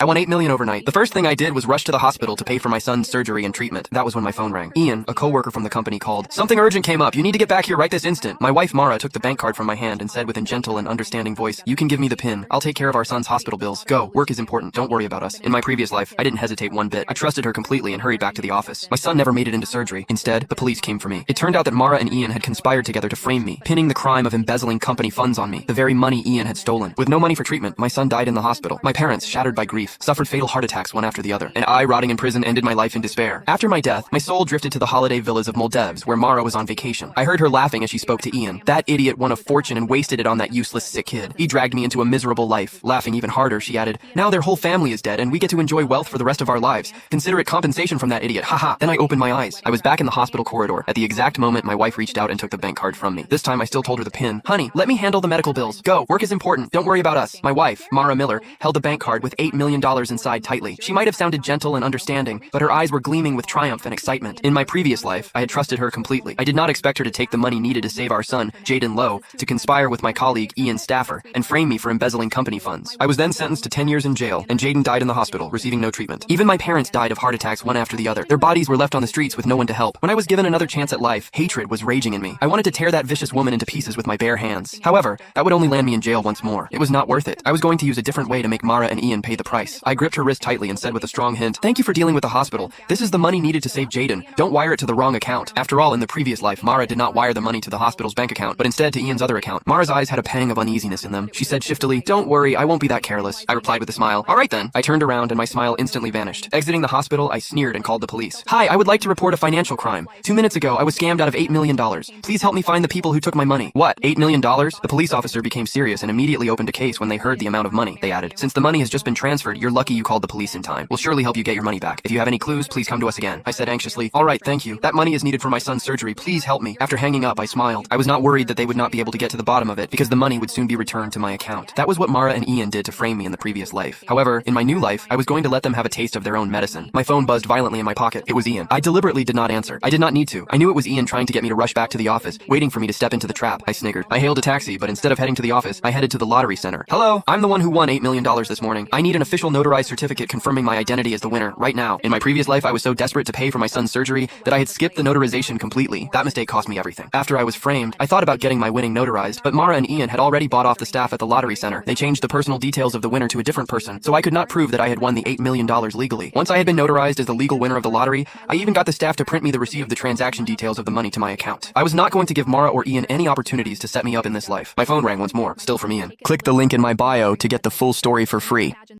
I won $8 million overnight. The first thing I did was rush to the hospital to pay for my son's surgery and treatment. That was when my phone rang. Ian, a coworker from the company, called. Something urgent came up. You need to get back here right this instant. My wife Mara took the bank card from my hand and said with a gentle and understanding voice, "You can give me the PIN. I'll take care of our son's hospital bills. Go. Work is important. Don't worry about us." In my previous life, I didn't hesitate one bit. I trusted her completely and hurried back to the office. My son never made it into surgery. Instead, the police came for me. It turned out that Mara and Ian had conspired together to frame me, pinning the crime of embezzling company funds on me, the very money Ian had stolen. With no money for treatment, my son died in the hospital. My parents, shattered by grief, suffered fatal heart attacks one after the other, and I, rotting in prison, ended my life in despair. After my death, my soul drifted to the holiday villas of Moldevs, where Mara was on vacation. I heard her laughing as she spoke to Ian. That idiot won a fortune and wasted it on that useless sick kid. He dragged me into a miserable life. Laughing even harder, she added, "Now their whole family is dead, and we get to enjoy wealth for the rest of our lives. Consider it compensation from that idiot. Haha." Then I opened my eyes. I was back in the hospital corridor. At the exact moment, my wife reached out and took the bank card from me. This time, I still told her the PIN. "Honey, let me handle the medical bills. Go. Work is important. Don't worry about us." My wife, Mara Miller, held the bank card with $8 million inside tightly. She might have sounded gentle and understanding, but her eyes were gleaming with triumph and excitement. In my previous life, I had trusted her completely. I did not expect her to take the money needed to save our son, Jaden Lowe, to conspire with my colleague, Ian Staffer, and frame me for embezzling company funds. I was then sentenced to 10 years in jail, and Jaden died in the hospital, receiving no treatment. Even my parents died of heart attacks one after the other. Their bodies were left on the streets with no one to help. When I was given another chance at life, hatred was raging in me. I wanted to tear that vicious woman into pieces with my bare hands. However, that would only land me in jail once more. It was not worth it. I was going to use a different way to make Mara and Ian pay the price. I gripped her wrist tightly and said with a strong hint, "Thank you for dealing with the hospital. This is the money needed to save Jaden. Don't wire it to the wrong account." After all, in the previous life, Mara did not wire the money to the hospital's bank account, but instead to Ian's other account. Mara's eyes had a pang of uneasiness in them. She said shiftily, "Don't worry, I won't be that careless." I replied with a smile, "All right then." I turned around and my smile instantly vanished. Exiting the hospital, I sneered and called the police. "Hi, I would like to report a financial crime. 2 minutes ago, I was scammed out of $8 million. Please help me find the people who took my money." "What, $8 million? The police officer became serious and immediately opened a case when they heard the amount of money. They added, "Since the money has just been transferred, you're lucky you called the police in time. We'll surely help you get your money back. If you have any clues, please come to us again." I said anxiously, "All right, thank you. That money is needed for my son's surgery. Please help me." After hanging up, I smiled. I was not worried that they would not be able to get to the bottom of it because the money would soon be returned to my account. That was what Mara and Ian did to frame me in the previous life. However, in my new life, I was going to let them have a taste of their own medicine. My phone buzzed violently in my pocket. It was Ian. I deliberately did not answer. I did not need to. I knew it was Ian trying to get me to rush back to the office, waiting for me to step into the trap. I sniggered. I hailed a taxi, but instead of heading to the office, I headed to the lottery center. "Hello, I'm the one who won $8 million this morning. I need an official notarized certificate confirming my identity as the winner, right now. In my previous life, I was so desperate to pay for my son's surgery that I had skipped the notarization completely. That mistake cost me everything. After I was framed, I thought about getting my winning notarized, but Mara and Ian had already bought off the staff at the lottery center. They changed the personal details of the winner to a different person, so I could not prove that I had won the $8 million legally. Once I had been notarized as the legal winner of the lottery, I even got the staff to print me the receipt of the transaction details of the money to my account. I was not going to give Mara or Ian any opportunities to set me up in this life. My phone rang once more, still from Ian. Click the link in my bio to get the full story for free.